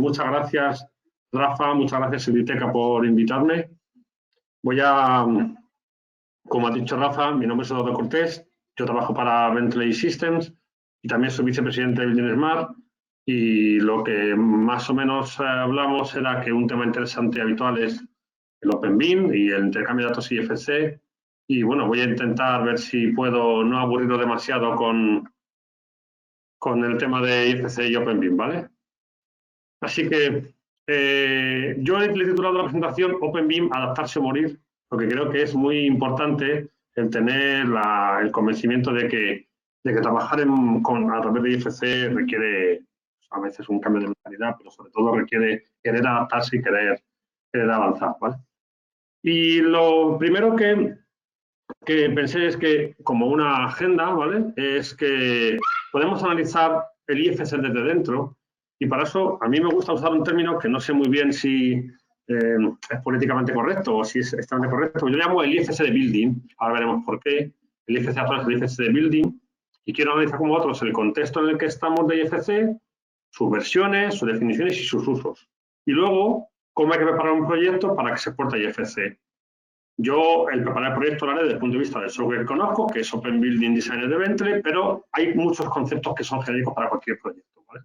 Muchas gracias, Rafa, muchas gracias, Editeca, por invitarme. Como ha dicho Rafa, mi nombre es Eduardo Cortés, yo trabajo para Bentley Systems y también soy vicepresidente de Building Smart, y lo que más o menos hablamos era que un tema interesante y habitual es el Open BIM y el intercambio de datos IFC, y bueno, voy a intentar ver si puedo no aburrirlo demasiado con el tema de IFC y Open BIM, ¿vale? Así que yo le he titulado la presentación Open BIM, adaptarse o morir, porque creo que es muy importante el tener el convencimiento de que trabajar a través de IFC requiere a veces un cambio de mentalidad, pero sobre todo requiere querer adaptarse y querer avanzar, ¿vale? Y lo primero que pensé es que, como una agenda, ¿vale?, es que podemos analizar el IFC desde dentro, y para eso a mí me gusta usar un término que no sé muy bien si es políticamente correcto o si es extremadamente correcto. Yo llamo el IFC de Building, ahora veremos por qué. El IFC actual es el IFC de Building, y quiero analizar como otros el contexto en el que estamos de IFC, sus versiones, sus definiciones y sus usos. Y luego, cómo hay que preparar un proyecto para que se porte a IFC. Yo, el preparar el proyecto lo haré desde el punto de vista del software que conozco, que es Open Building Designer de Bentley, pero hay muchos conceptos que son genéricos para cualquier proyecto, ¿vale?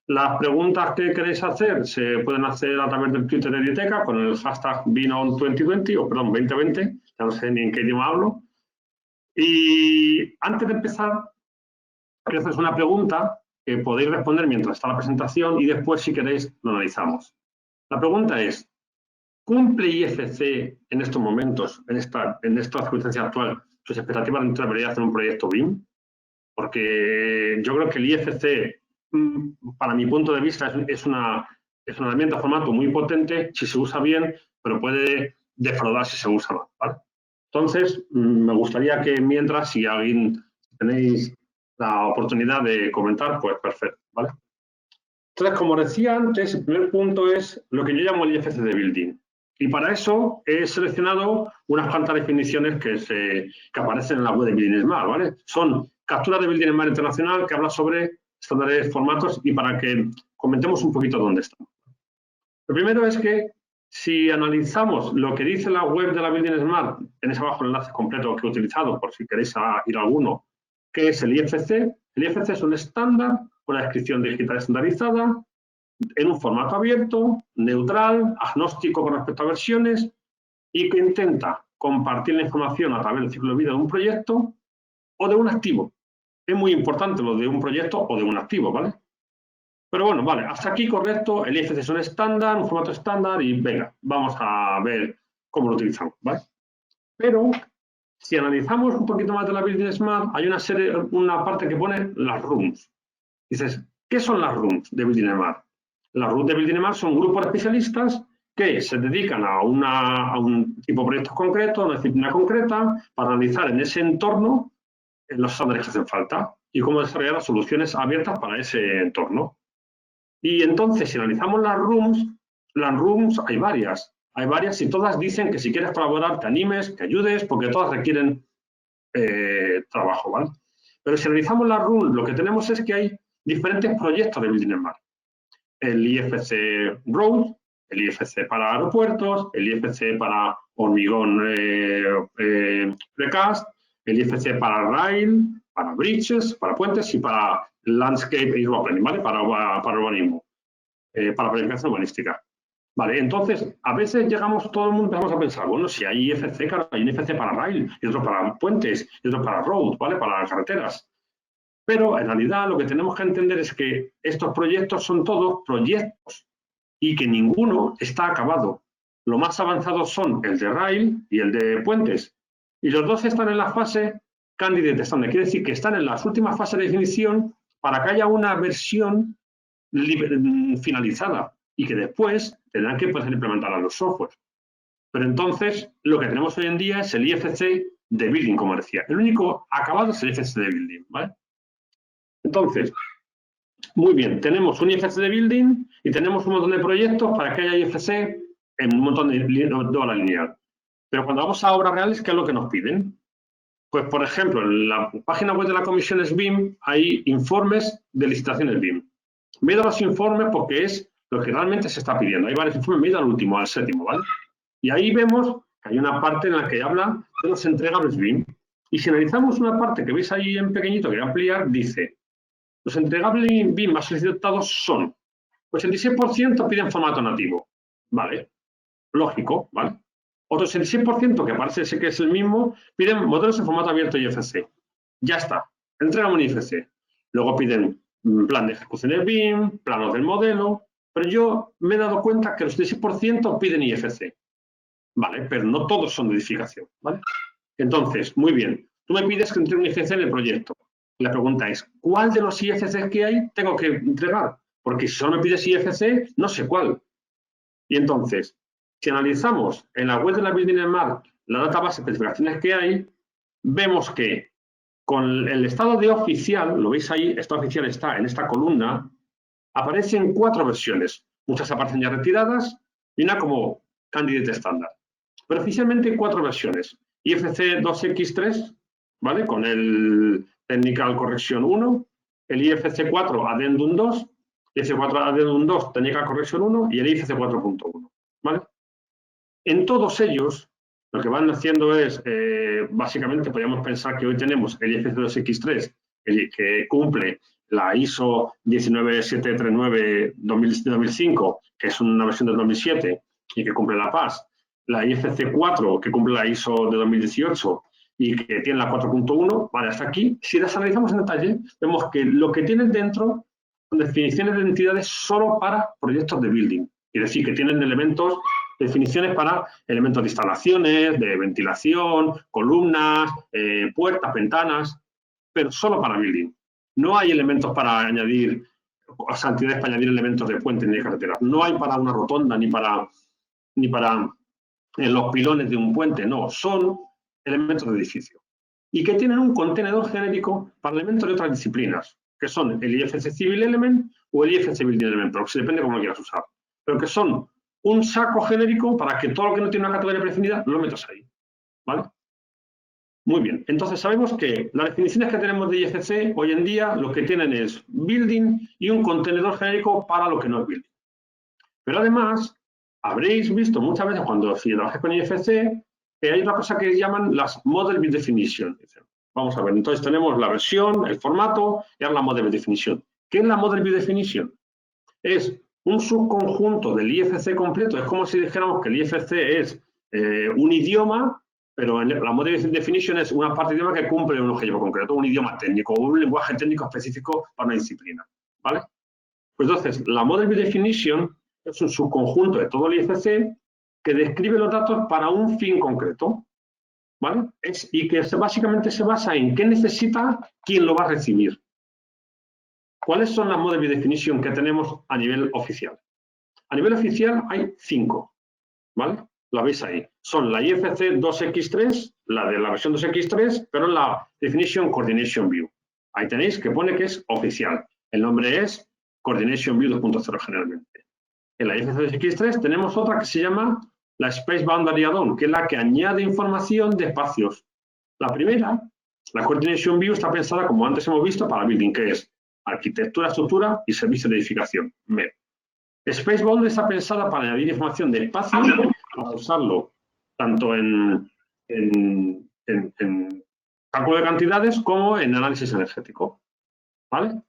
Las preguntas que queréis hacer se pueden hacer a través del Twitter de Editeca con el hashtag BIMON2020, o perdón, 2020, ya no sé ni en qué idioma hablo. Y antes de empezar, quiero haceros una pregunta que podéis responder mientras está la presentación y después, si queréis, lo analizamos. La pregunta es: ¿cumple IFC en estos momentos, en esta circunstancia actual, sus expectativas de rentabilidad en un proyecto BIM? Porque yo creo que el IFC, para mi punto de vista, es una herramienta de formato muy potente si se usa bien, pero puede defraudar si se usa mal, ¿vale? Entonces, me gustaría que mientras, si alguien tenéis la oportunidad de comentar, pues perfecto, ¿vale? Entonces, como decía antes, el primer punto es lo que yo llamo el IFC de Building. Y para eso he seleccionado unas cuantas definiciones que aparecen en la web de Building Smart, ¿vale? Son capturas de Building Smart Internacional, que habla sobre estándares, formatos, y para que comentemos un poquito dónde estamos. Lo primero es que, si analizamos lo que dice la web de la Building Smart, tenéis abajo el enlace completo que he utilizado por si queréis ir a alguno, que es el IFC. El IFC es un estándar, una descripción digital estandarizada, en un formato abierto, neutral, agnóstico con respecto a versiones, y que intenta compartir la información a través del ciclo de vida de un proyecto o de un activo. Es muy importante lo de un proyecto o de un activo, ¿vale? Pero bueno, vale, hasta aquí correcto. El IFC es un estándar, un formato estándar, y venga, vamos a ver cómo lo utilizamos, ¿vale? Pero si analizamos un poquito más de la Building Smart, hay una parte que pone las rooms. Dices, ¿qué son las rooms de Building Smart? Las rooms de Building Smart son grupos de especialistas que se dedican a un tipo de proyecto concreto, a una disciplina concreta, para analizar en ese entorno los estándares que hacen falta y cómo desarrollar las soluciones abiertas para ese entorno. Y entonces, si analizamos las rooms hay varias y todas dicen que si quieres colaborar te animes, que ayudes, porque todas requieren trabajo, ¿vale? Pero si analizamos las rooms, lo que tenemos es que hay diferentes proyectos de Building Smart. El IFC Road, el IFC para aeropuertos, el IFC para hormigón precast, el IFC para rail, para bridges, para puentes y para landscape y urban, ¿vale? Para urbanismo, para planificación urbanística. Vale, entonces, a veces todo el mundo empezamos a pensar, bueno, si hay IFC, claro, hay un IFC para rail, y otro para puentes, y otro para road, ¿vale? Para carreteras. Pero en realidad lo que tenemos que entender es que estos proyectos son todos proyectos y que ninguno está acabado. Lo más avanzados son el de rail y el de puentes. Y los dos están en la fase candidate standard. Quiere decir que están en las últimas fases de definición para que haya una versión finalizada y que después tendrán que poder implementar a los softwares. Pero entonces lo que tenemos hoy en día es el IFC de Building, como decía. El único acabado es el IFC de Building, ¿vale? Entonces, muy bien, tenemos un IFC de Building y tenemos un montón de proyectos para que haya IFC en un montón de hora lineal. Pero cuando vamos a obras reales, ¿qué es lo que nos piden? Pues, por ejemplo, en la página web de la Comisión BIM hay informes de licitaciones BIM. Me he dado los informes porque es lo que realmente se está pidiendo. Hay varios informes, me he ido al último, al séptimo, ¿vale? Y ahí vemos que hay una parte en la que habla de los entregables BIM. Y si analizamos una parte que veis ahí en pequeñito, que voy a ampliar, dice, los entregables BIM más solicitados son, 86% piden formato nativo, ¿vale? Lógico, ¿vale? Otro 66%, que parece que es el mismo, piden modelos en formato abierto IFC. Ya está, entregan un IFC. Luego piden plan de ejecución de BIM, planos del modelo, pero yo me he dado cuenta que los 16% piden IFC. Vale, pero no todos son de edificación, ¿vale? Entonces, muy bien, tú me pides que entregue un IFC en el proyecto. La pregunta es, ¿cuál de los IFC que hay tengo que entregar? Porque si solo me pides IFC, no sé cuál. Y entonces, si analizamos en la web de la Building Smart la database de especificaciones que hay, vemos que con el estado de oficial, lo veis ahí, estado oficial está en esta columna, aparecen 4 versiones. Muchas aparecen ya retiradas y una como candidate estándar. Pero oficialmente hay 4 versiones. IFC 2X3, ¿vale? Con el Technical Correction 1, el IFC 4 Addendum 2, el IFC 4 Addendum 2 Technical Correction 1 y el IFC 4.1, ¿vale? En todos ellos, lo que van haciendo es, básicamente, podríamos pensar que hoy tenemos el IFC 2X3, que cumple la ISO 19739-2005, que es una versión de 2007 y que cumple la PAS, la IFC 4, que cumple la ISO de 2018 y que tiene la 4.1, vale, hasta aquí. Si las analizamos en detalle, vemos que lo que tienen dentro son definiciones de entidades solo para proyectos de building, es decir, que tienen elementos, definiciones para elementos de instalaciones, de ventilación, columnas, puertas, ventanas, pero solo para building. No hay elementos para añadir, o sea, entidades para añadir elementos de puente ni de carretera. No hay para una rotonda ni para los pilones de un puente, no, son elementos de edificio. Y que tienen un contenedor genérico para elementos de otras disciplinas, que son el IFC Civil Element o el IFC Building Element, pero depende de cómo lo quieras usar. Pero que son un saco genérico para que todo lo que no tiene una categoría predefinida lo metas ahí, ¿vale? Muy bien, entonces sabemos que las definiciones que tenemos de IFC hoy en día lo que tienen es building y un contenedor genérico para lo que no es building. Pero además, habréis visto muchas veces cuando trabajáis con IFC que hay una cosa que llaman las Model Build Definition. Vamos a ver, entonces tenemos la versión, el formato y ahora la Model Build Definition. ¿Qué es la Model Build Definition? Es un subconjunto del IFC completo. Es como si dijéramos que el IFC es un idioma, pero la Model Build Definition es una parte de idioma que cumple un objetivo concreto, un idioma técnico, un lenguaje técnico específico para una disciplina, ¿vale? Pues entonces, la Model Build Definition es un subconjunto de todo el IFC que describe los datos para un fin concreto, ¿vale? Y que básicamente se basa en qué necesita quien lo va a recibir. ¿Cuáles son las Model Build Definition que tenemos a nivel oficial? A nivel oficial hay 5, ¿vale? La veis ahí. Son la IFC 2X3, la de la versión 2X3, pero la Definition Coordination View. Ahí tenéis que pone que es oficial. El nombre es Coordination View 2.0 generalmente. En la IFC 2X3 tenemos otra que se llama la Space Boundary Add-on, que es la que añade información de espacios. La primera, la Coordination View, está pensada, como antes hemos visto, para building, que es arquitectura, estructura y servicio de edificación, MED. Space Boundary está pensada para añadir información de espacio, para usarlo tanto en cálculo de cantidades como en análisis energético, ¿vale?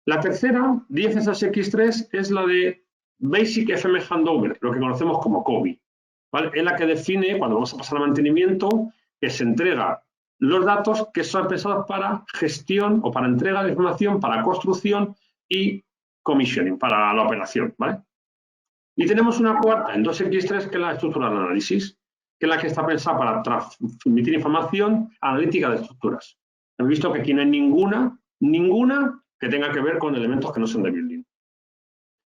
La tercera, IFC2X3, es la de Basic FM Handover, lo que conocemos como COBI, ¿vale? Es la que define, cuando vamos a pasar al mantenimiento, que se entrega los datos que son pensados para gestión o para entrega de información, para construcción y commissioning, para la operación, ¿vale? Y tenemos una cuarta en 2X3, que es la estructura de análisis, que es la que está pensada para transmitir información analítica de estructuras. Hemos visto que aquí no hay ninguna que tenga que ver con elementos que no son de building.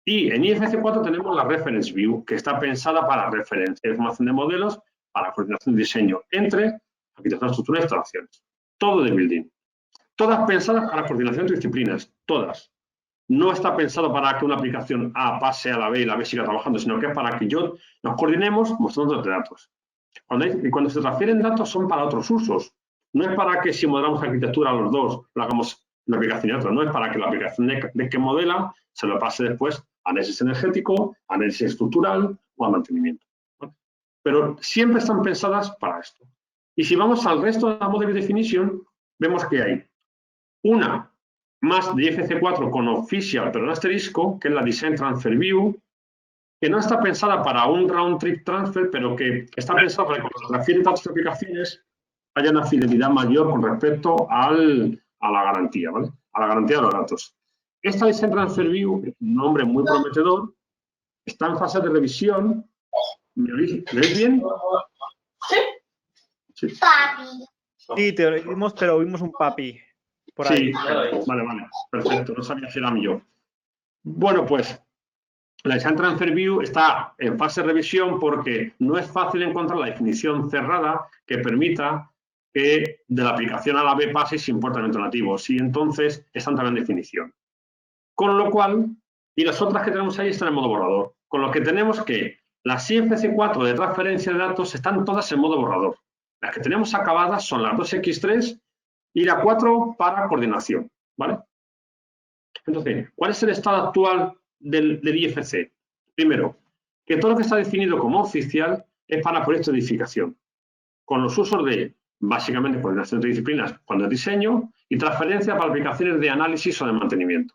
Y en IFC 4 tenemos la Reference View, que está pensada para referencia de información de modelos, para coordinación de diseño entre arquitectura, estructura e instalaciones. Todo de building. Todas pensadas para coordinación de disciplinas, todas. No está pensado para que una aplicación A pase a la B y la B siga trabajando, sino que es para que nos coordinemos mostrando datos. Cuando se transfieren datos son para otros usos. No es para que si modelamos arquitectura los dos lo hagamos una aplicación y otra. No es para que la aplicación de que modela se lo pase después a análisis energético, análisis estructural o a mantenimiento, ¿vale? Pero siempre están pensadas para esto. Y si vamos al resto de la Model Definition, vemos que hay una más de IFC4 con Official, pero en asterisco, que es la Design Transfer View, que no está pensada para un round trip transfer, pero que está pensada para que cuando se transfieren datos de aplicaciones haya una fidelidad mayor con respecto a la garantía, ¿vale? A la garantía de los datos. Esta Design Transfer View, un nombre muy prometedor, está en fase de revisión. ¿Me oís bien? Sí. Sí, te oímos, pero oímos un papi por ahí. Sí, vale, perfecto, no sabía si era yo. Bueno, pues la Design Transfer View está en fase de revisión porque no es fácil encontrar la definición cerrada que permita que de la aplicación a la B pase sin portamiento nativo. Sí, entonces están también en definición. Con lo cual, y las otras que tenemos ahí están en modo borrador. Con lo que tenemos que las IFC4 de transferencia de datos están todas en modo borrador. Las que tenemos acabadas son las 2X3 y la 4 para coordinación, ¿vale? Entonces, ¿cuál es el estado actual del IFC? Primero, que todo lo que está definido como oficial es para proyectos de edificación, con los usos de, básicamente, coordinación de disciplinas cuando es diseño y transferencia para aplicaciones de análisis o de mantenimiento.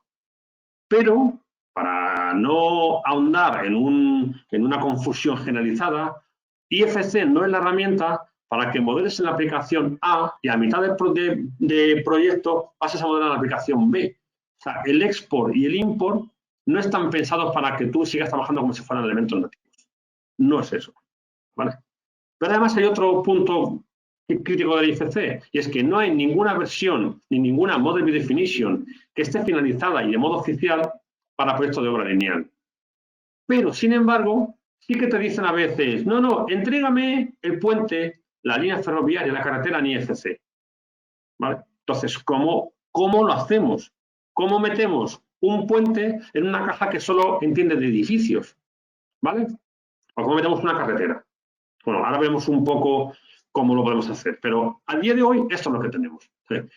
Pero, para no ahondar en una confusión generalizada, IFC no es la herramienta para que modeles en la aplicación A y a mitad de proyecto pases a modelar en la aplicación B. O sea, el export y el import no están pensados para que tú sigas trabajando como si fueran elementos nativos. No es eso, ¿vale? Pero además hay otro punto crítico del IFC, y es que no hay ninguna versión ni ninguna Model View Definition que esté finalizada y de modo oficial para proyectos de obra lineal. Pero, sin embargo, sí que te dicen a veces, no, entrégame el puente, la línea ferroviaria, la carretera en IFC. ¿Vale? Entonces, ¿cómo lo hacemos? ¿Cómo metemos un puente en una caja que solo entiende de edificios? ¿Vale? ¿O cómo metemos una carretera? Bueno, ahora vemos un poco cómo lo podemos hacer, pero a día de hoy esto es lo que tenemos.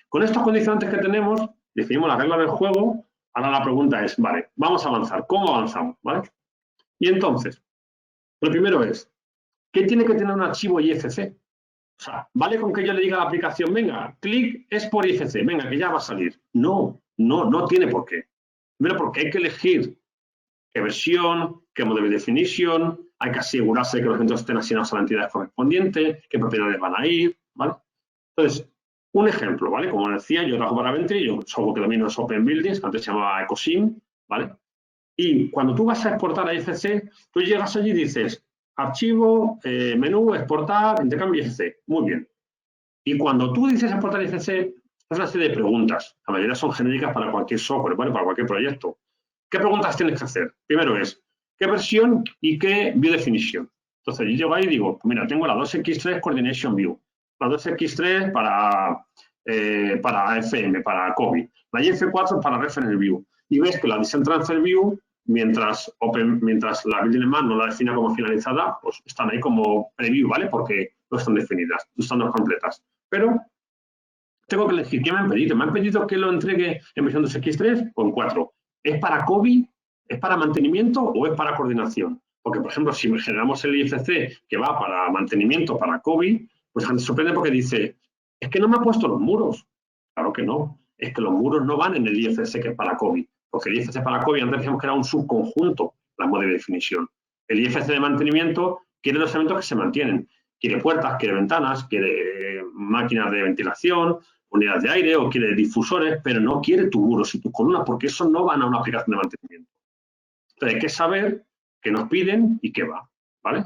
Con estos condicionantes que tenemos, definimos la regla del juego. Ahora la pregunta es, vale, vamos a avanzar. ¿Cómo avanzamos? ¿Vale? Y entonces, lo primero es, ¿qué tiene que tener un archivo IFC? O sea, ¿vale con que yo le diga a la aplicación, venga, clic es por IFC, venga, que ya va a salir? No tiene por qué. Primero porque hay que elegir qué versión, qué model definition, hay que asegurarse de que los centros estén asignados a la entidad correspondiente, qué propiedades van a ir, ¿vale? Entonces, un ejemplo, ¿vale? Como decía, yo trabajo para Ventry, yo software que domino es Open Buildings, antes se llamaba Ecosim, ¿vale? Y cuando tú vas a exportar a IFC, tú llegas allí y dices, archivo, menú, exportar, intercambio IFC. Muy bien. Y cuando tú dices exportar IFC, es una serie de preguntas. La mayoría son genéricas para cualquier software, ¿vale? Para cualquier proyecto. ¿Qué preguntas tienes que hacer? Primero es, ¿qué versión y qué view definition? Entonces, yo llego ahí y digo, mira, tengo la 2X3 Coordination View, la 2X3 para FM, para COVID, la IF4 para Reference View. Y ves que la Design Transfer View, mientras la Building Map no la defina como finalizada, pues están ahí como preview, ¿vale? Porque no están definidas, no están completas. Pero tengo que elegir qué me han pedido. ¿Me han pedido que lo entregue en versión 2X3 o en 4? ¿Es para COVID? ¿Es para mantenimiento o es para coordinación? Porque, por ejemplo, si generamos el IFC que va para mantenimiento, para COVID, pues se sorprende porque dice, es que no me ha puesto los muros. Claro que no. Es que los muros no van en el IFC que es para COVID. Porque el IFC para COVID antes decíamos que era un subconjunto, la model definition. El IFC de mantenimiento quiere los elementos que se mantienen. Quiere puertas, quiere ventanas, quiere máquinas de ventilación, unidades de aire o quiere difusores, pero no quiere tus muros y tus columnas porque eso no van a una aplicación de mantenimiento. Entonces hay que saber qué nos piden y qué va, ¿vale?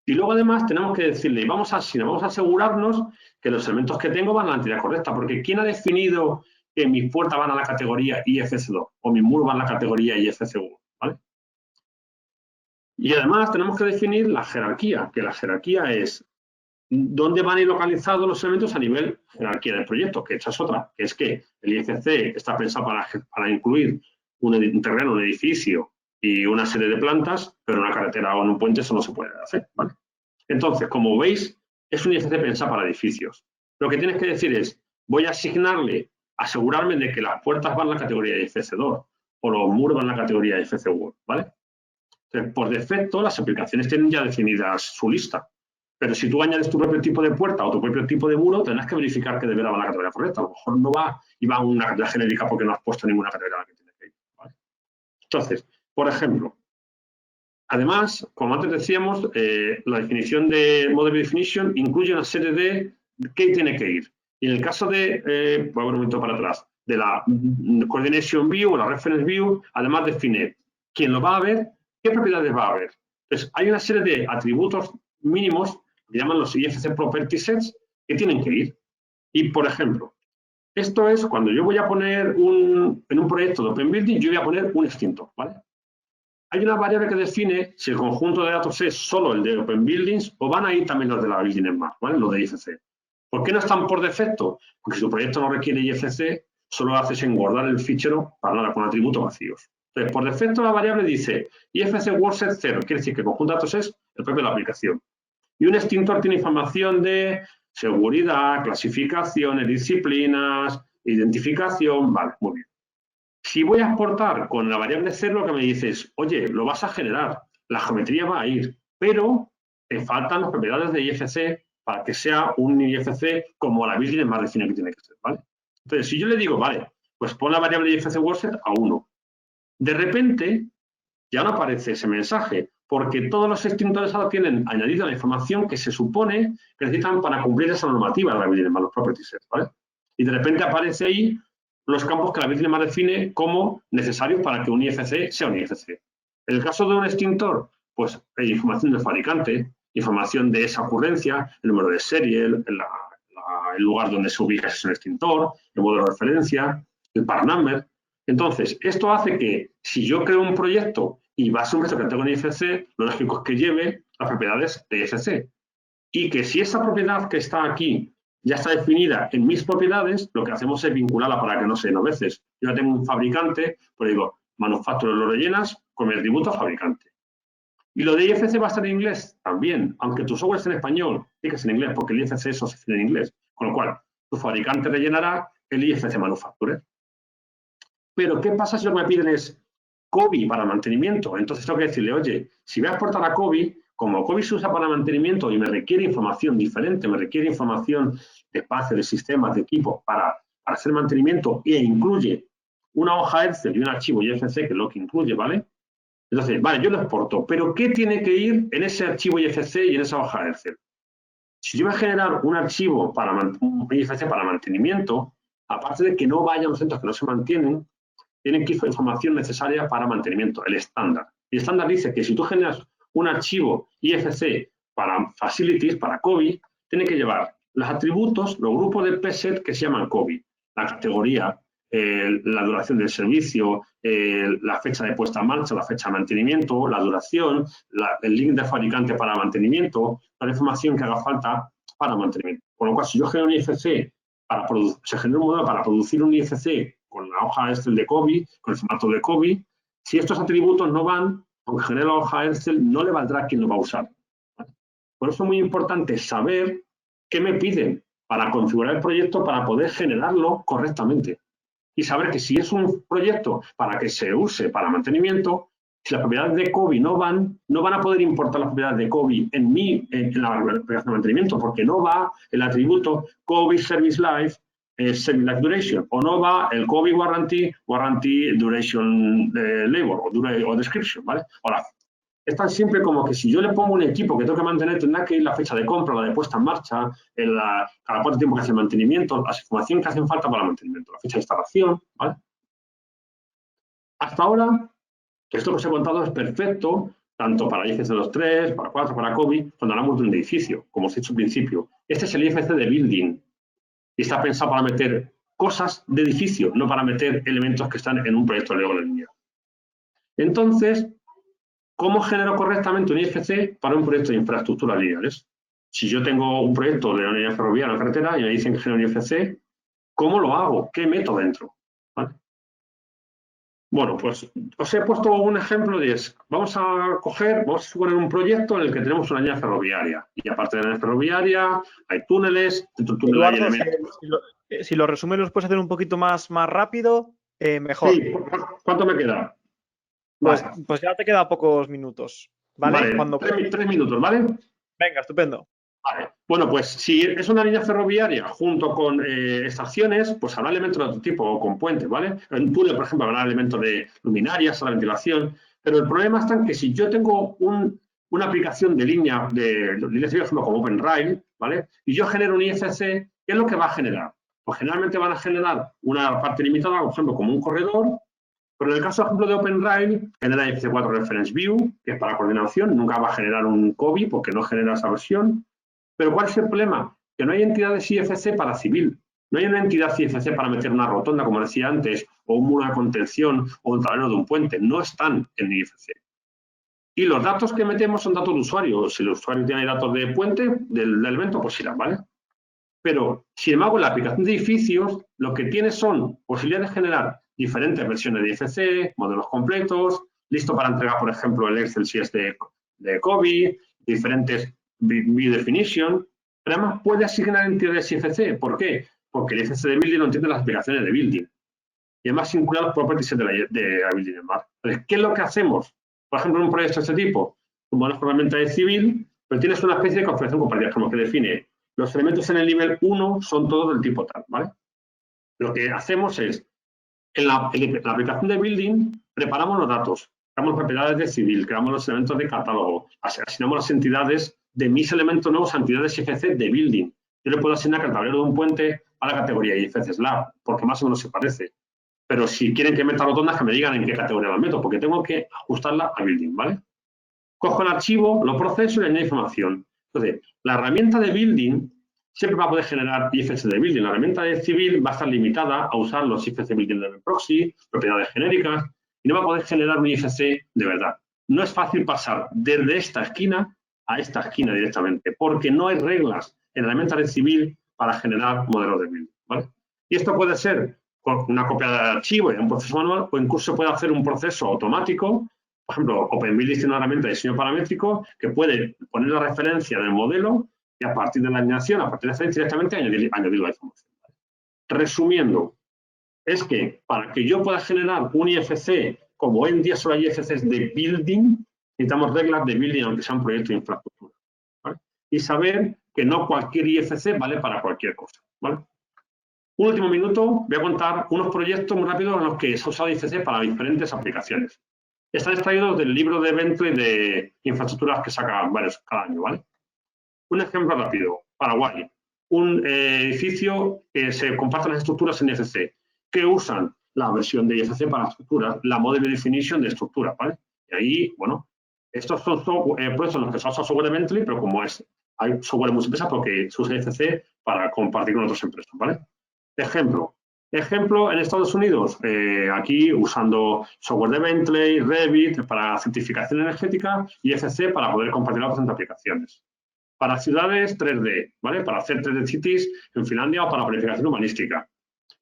Y luego además tenemos que decirle, vamos a asegurarnos que los elementos que tengo van a la entidad correcta, porque ¿quién ha definido que mis puertas van a la categoría IFC2 o mis muros van a la categoría IFC1? ¿Vale? Y además tenemos que definir la jerarquía, que la jerarquía es dónde van a ir localizados los elementos a nivel jerarquía del proyecto, que esa es otra, que es que el IFC está pensado para incluir un terreno, un edificio y una serie de plantas, pero en una carretera o en un puente eso no se puede hacer, ¿vale? Entonces, como veis, es un IFC pensado para edificios. Lo que tienes que decir es, voy a asignarle asegurarme de que las puertas van en la categoría IFC 2 o los muros van en la categoría IFC 1, ¿vale? Entonces, por defecto, las aplicaciones tienen ya definidas su lista. Pero si tú añades tu propio tipo de puerta o tu propio tipo de muro, tendrás que verificar que de verdad va en la categoría correcta. A lo mejor no va y va a una categoría genérica porque no has puesto ninguna categoría a la que tiene que ir, ¿vale? Entonces, por ejemplo, además, como antes decíamos, la definición de Model Definition incluye una serie de qué tiene que ir. Y en el caso de, voy a ver un momento para atrás, de la Coordination View o la Reference View, además define quién lo va a ver, qué propiedades va a ver. Entonces, hay una serie de atributos mínimos que llaman los IFC Property Sets que tienen que ir. Y, por ejemplo, esto es cuando yo voy a poner en un proyecto de Open Building, yo voy a poner un extintor, ¿vale? Hay una variable que define si el conjunto de datos es solo el de Open Buildings o van a ir también los de la Building Smart, ¿vale? Los de IFC. ¿Por qué no están por defecto? Porque si tu proyecto no requiere IFC, solo haces engordar el fichero para nada con atributos vacíos. Entonces, por defecto la variable dice IFC WordSet 0, quiere decir que el conjunto de datos es el propio de la aplicación. Y un extintor tiene información de seguridad, clasificaciones, disciplinas, identificación, vale, muy bien. Si voy a exportar con la variable 0, lo que me dice es, oye, lo vas a generar, la geometría va a ir, pero te faltan las propiedades de IFC para que sea un IFC como la Building más define que tiene que ser, ¿vale? Entonces, si yo le digo, vale, pues pon la variable IFC WordSet a 1, de repente ya no aparece ese mensaje, porque todos los extintores ahora tienen añadida la información que se supone que necesitan para cumplir esa normativa de la Building los property sets, ¿vale? Y de repente aparece ahí los campos que la Building define como necesarios para que un IFC sea un IFC. En el caso de un extintor, pues hay información del fabricante, información de esa ocurrencia, el número de serie, el lugar donde se ubica ese extintor, el modelo de referencia, el part number. Entonces, esto hace que si yo creo un proyecto y va a ser un proyecto que tengo en IFC, lo lógico es que lleve las propiedades de IFC. Y que si esa propiedad que está aquí ya está definida en mis propiedades, lo que hacemos es vincularla para que no se den a veces. Yo ya tengo un fabricante, pues digo, manufacturer lo rellenas con mi atributo fabricante. Y lo de IFC va a estar en inglés también, aunque tu software esté en español, sí en inglés, porque el IFC es asociado en inglés. Con lo cual, tu fabricante rellenará el IFC manufacturer. Pero, ¿qué pasa si lo que me piden es COBI para mantenimiento? Entonces tengo que decirle, oye, si voy a exportar a COBI, como COBI se usa para mantenimiento y me requiere información diferente, me requiere información de espacio, de sistemas, de equipos para hacer mantenimiento e incluye una hoja Excel y un archivo IFC, que es lo que incluye, ¿vale? Entonces, vale, yo lo exporto, pero ¿qué tiene que ir en ese archivo IFC y en esa hoja Excel? Si yo voy a generar un archivo para un IFC para mantenimiento, aparte de que no vayan los centros que no se mantienen, tienen que ir información necesaria para mantenimiento, el estándar. Y el estándar dice que si tú generas un archivo IFC para facilities, para COBI, tiene que llevar los atributos, los grupos de PSET que se llaman COBI, la categoría, la duración del servicio, la fecha de puesta en marcha, la fecha de mantenimiento, la duración, el link de fabricante para mantenimiento, la información que haga falta para mantenimiento. Con lo cual, si yo genero un IFC, se genera un modelo para producir un IFC con la hoja Excel de COBI, con el formato de COBI, si estos atributos no van, aunque genere la hoja Excel, no le valdrá a quien lo va a usar. Por eso es muy importante saber qué me piden para configurar el proyecto para poder generarlo correctamente. Y saber que si es un proyecto para que se use para mantenimiento, si las propiedades de COBI no van a poder importar las propiedades de COBI en la aplicación de mantenimiento, porque no va el atributo COBI Service Life, Service Life Duration, o no va el COBI Warranty Duration Label o Description, ¿vale? Ahora, están siempre como que si yo le pongo un equipo que tengo que mantener, tendrá que ir la fecha de compra, la de puesta en marcha, cada cuánto tiempo que hace el mantenimiento, las informaciones que hacen falta para el mantenimiento, la fecha de instalación, ¿vale? Hasta ahora, esto que os he contado es perfecto, tanto para IFC 2.3, para 4, para COBI, cuando hablamos de un edificio, como os he dicho al principio. Este es el IFC de Building y está pensado para meter cosas de edificio, no para meter elementos que están en un proyecto de Lego de línea. Entonces, ¿cómo genero correctamente un IFC para un proyecto de infraestructuras lineales? Si yo tengo un proyecto de una línea ferroviaria, una carretera, y me dicen que genero un IFC, ¿cómo lo hago? ¿Qué meto dentro? ¿Vale? Bueno, pues os he puesto un ejemplo de vamos a suponer un proyecto en el que tenemos una línea ferroviaria y aparte de la línea ferroviaria hay túneles, dentro del túnel hay Eduardo, elementos. si lo resumen, los puedes hacer un poquito más rápido, mejor. Sí, ¿cuánto me queda? Pues, Vale, pues ya te quedan pocos minutos, ¿vale? vale, Cuando... 3 minutos, ¿vale? Venga, estupendo. Vale. Bueno, pues si es una línea ferroviaria junto con estaciones, pues habrá elementos de otro tipo o con puentes, ¿vale? En un túnel, por ejemplo, habrá elementos de luminarias, la ventilación, pero el problema está en que si yo tengo una aplicación de línea por ejemplo, como OpenRail, ¿vale? Y yo genero un IFC, ¿qué es lo que va a generar? Pues generalmente van a generar una parte limitada, por ejemplo, como un corredor, pero en el caso, por ejemplo, de OpenRail, genera IFC4 Reference View, que es para coordinación, nunca va a generar un COBI porque no genera esa versión. Pero ¿cuál es el problema? Que no hay entidades IFC para civil. No hay una entidad IFC para meter una rotonda, como decía antes, o un muro de contención, o un tablero de un puente. No están en IFC. Y los datos que metemos son datos de usuario. Si el usuario tiene datos de puente, del evento, pues irán, ¿vale? Pero, sin embargo, la aplicación de edificios, lo que tiene son posibilidades de generar diferentes versiones de IFC, modelos completos, listo para entregar, por ejemplo, el Excel si es de COBI, diferentes view definition, pero además puede asignar entidades IFC. ¿Por qué? Porque el IFC de building no entiende las aplicaciones de building. Y además incluye los properties de la building environment. Entonces, ¿qué es lo que hacemos? Por ejemplo, en un proyecto de este tipo, como una herramienta de civil, pero tienes una especie de configuración compartida, como que define los elementos en el nivel 1 son todos del tipo tal, ¿vale? Lo que hacemos es, en la aplicación de building, preparamos los datos, creamos propiedades de civil, creamos los elementos de catálogo, asignamos las entidades de mis elementos nuevos a entidades IFC de building. Yo le puedo asignar el tablero de un puente a la categoría IFC Slab, porque más o menos se parece. Pero si quieren que meta rotondas, que me digan en qué categoría las meto, porque tengo que ajustarla a building, ¿vale? Cojo el archivo, lo proceso y le añado información. Entonces, la herramienta de building siempre va a poder generar IFC de building. La herramienta de civil va a estar limitada a usar los IFC building de proxy, propiedades genéricas, y no va a poder generar un IFC de verdad. No es fácil pasar desde esta esquina a esta esquina directamente, porque no hay reglas en la herramienta de civil para generar modelos de building, ¿vale? Y esto puede ser con una copia de archivo y un proceso manual, o incluso puede hacer un proceso automático. Por ejemplo, OpenBuilding tiene una herramienta de diseño paramétrico que puede poner la referencia del modelo y a partir de la asignación, a partir de esa directamente añadir la información. Resumiendo, es que para que yo pueda generar un IFC, como hoy en día solo hay IFCs de building, necesitamos reglas de building, aunque sea un proyecto de infraestructura, ¿vale? Y saber que no cualquier IFC vale para cualquier cosa, ¿vale? Un último minuto, voy a contar unos proyectos muy rápidos en los que se ha usado IFC para diferentes aplicaciones. Están extraídos del libro de Bentley de infraestructuras que saca varios cada año, ¿vale? Un ejemplo rápido, Paraguay. Un edificio que se comparten las estructuras en IFC, que usan la versión de IFC para estructuras, la Model Definition de estructura, ¿vale? Y ahí, bueno, estos son proyectos en los que se usa software de Bentley, pero como hay software de muchas empresas porque se usa IFC para compartir con otras empresas, ¿vale? Ejemplo en Estados Unidos, aquí usando software de Bentley, Revit para certificación energética y IFC para poder compartir otras aplicaciones. Para ciudades 3D, ¿vale? Para hacer 3D Cities en Finlandia o para planificación humanística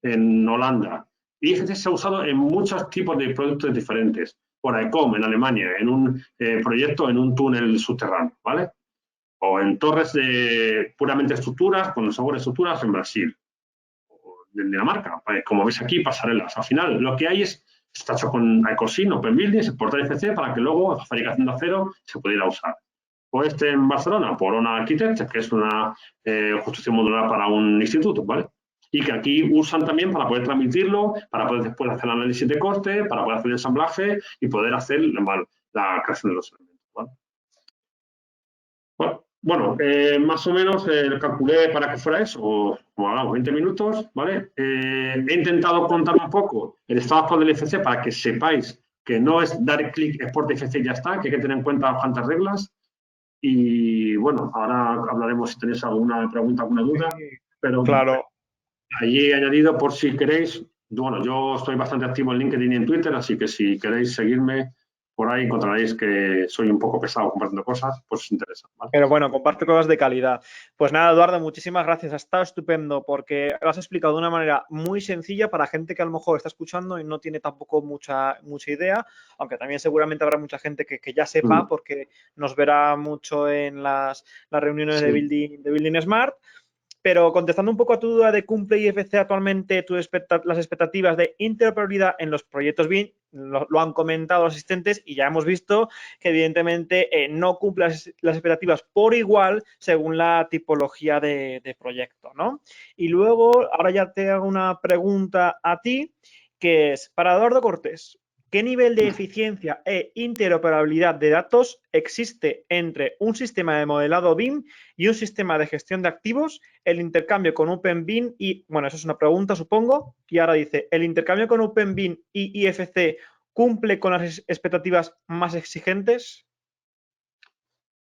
en Holanda. IFC se ha usado en muchos tipos de productos diferentes. Por ICOM en Alemania, en un proyecto en un túnel subterráneo, ¿vale? O en torres de puramente estructuras, con software de estructuras en Brasil. De Dinamarca, como veis aquí, pasarelas. Al final, lo que hay está hecho con Icosin, OpenBuilding, se porta IFC para que luego la fabricación de acero se pudiera usar. O en Barcelona, por Ona Architects, que es una construcción modular para un instituto, ¿vale? Y que aquí usan también para poder transmitirlo, para poder después hacer el análisis de coste, para poder hacer el ensamblaje y poder hacer la creación de los elementos, ¿vale? Bueno, más o menos calculé para que fuera eso, como hablamos, 20 minutos, ¿vale? He intentado contar un poco el estado actual del IFC para que sepáis que no es dar clic, export IFC y ya está, que hay que tener en cuenta cuántas reglas. Y bueno, ahora hablaremos si tenéis alguna pregunta, alguna duda, pero claro. allí he añadido por si queréis, bueno, yo estoy bastante activo en LinkedIn y en Twitter, así que si queréis seguirme, por ahí encontraréis que soy un poco pesado compartiendo cosas, pues os interesa, ¿vale? Pero bueno, comparte cosas de calidad. Pues nada, Eduardo, muchísimas gracias. Ha estado estupendo porque lo has explicado de una manera muy sencilla para gente que a lo mejor está escuchando y no tiene tampoco mucha idea, aunque también seguramente habrá mucha gente que ya sepa porque nos verá mucho en las reuniones de Building Smart. Pero contestando un poco a tu duda de cumple IFC actualmente las expectativas de interoperabilidad en los proyectos BIM, lo han comentado los asistentes y ya hemos visto que evidentemente no cumple las expectativas por igual según la tipología de proyecto, ¿no? Y luego, ahora ya te hago una pregunta a ti, que es, para Eduardo Cortés, ¿qué nivel de eficiencia e interoperabilidad de datos existe entre un sistema de modelado BIM y un sistema de gestión de activos, el intercambio con OpenBIM y, bueno, eso es una pregunta, supongo, y ahora dice, ¿el intercambio con OpenBIM y IFC cumple con las expectativas más exigentes?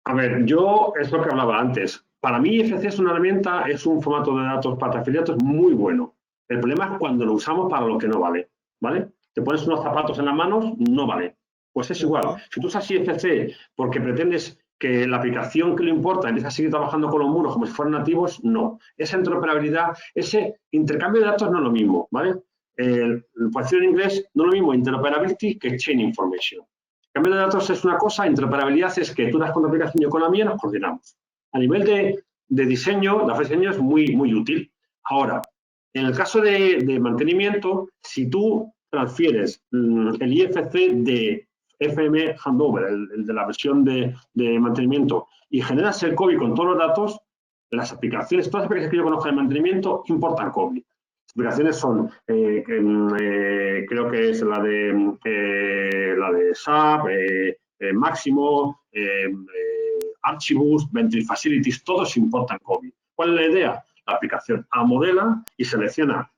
A ver, es lo que hablaba antes. Para mí IFC es una herramienta, es un formato de datos para afiliados muy bueno. El problema es cuando lo usamos para lo que no vale, ¿vale? Te pones unos zapatos en las manos, no vale. Pues es igual. Si tú usas IFC porque pretendes que la aplicación que le importa empiece a seguir trabajando con los muros como si fueran nativos, no. Esa interoperabilidad, ese intercambio de datos no es lo mismo, ¿vale? Por decirlo en inglés, no es lo mismo interoperability que chain information. Cambio de datos es una cosa, interoperabilidad es que tú das con la aplicación y yo con la mía nos coordinamos. A nivel de diseño, la fase de diseño es muy útil. Ahora, en el caso de mantenimiento, si tú transfieres el IFC de FM Handover, el de la versión de mantenimiento, y generas el COBI con todos los datos, las aplicaciones, todas las aplicaciones que yo conozco de mantenimiento importan COBI. Las aplicaciones son, creo que es la de SAP, Máximo, Archibus, Venture Facilities, todos importan COBI. ¿Cuál es la idea? La aplicación modela y selecciona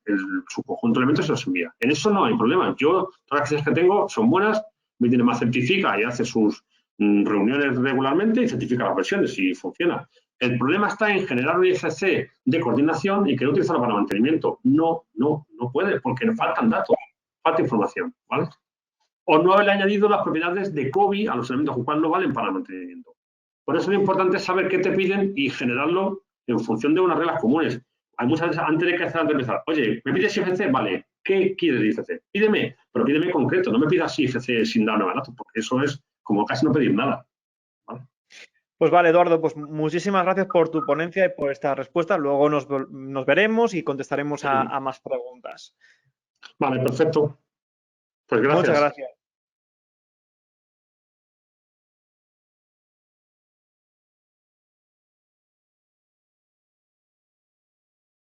su conjunto de elementos y los envía. En eso no hay problema. Yo, todas las acciones que tengo son buenas, más certifica y hace sus reuniones regularmente y certifica las versiones y funciona. El problema está en generar un IFC de coordinación y querer utilizarlo para mantenimiento. No puede, porque nos faltan datos, falta información, ¿vale? O no haberle añadido las propiedades de COBI a los elementos que no valen para mantenimiento. Por eso lo importante es saber qué te piden y generarlo en función de unas reglas comunes. Hay muchas veces, antes de empezar, oye, ¿me pides IFC? Vale, ¿qué quieres de IFC? Pídeme, pero pídeme concreto, no me pidas IFC sin dar datos, porque eso es como casi no pedir nada. ¿Vale? Pues vale, Eduardo, pues muchísimas gracias por tu ponencia y por esta respuesta. Luego nos veremos y contestaremos a más preguntas. Vale, perfecto. Pues gracias. Muchas gracias.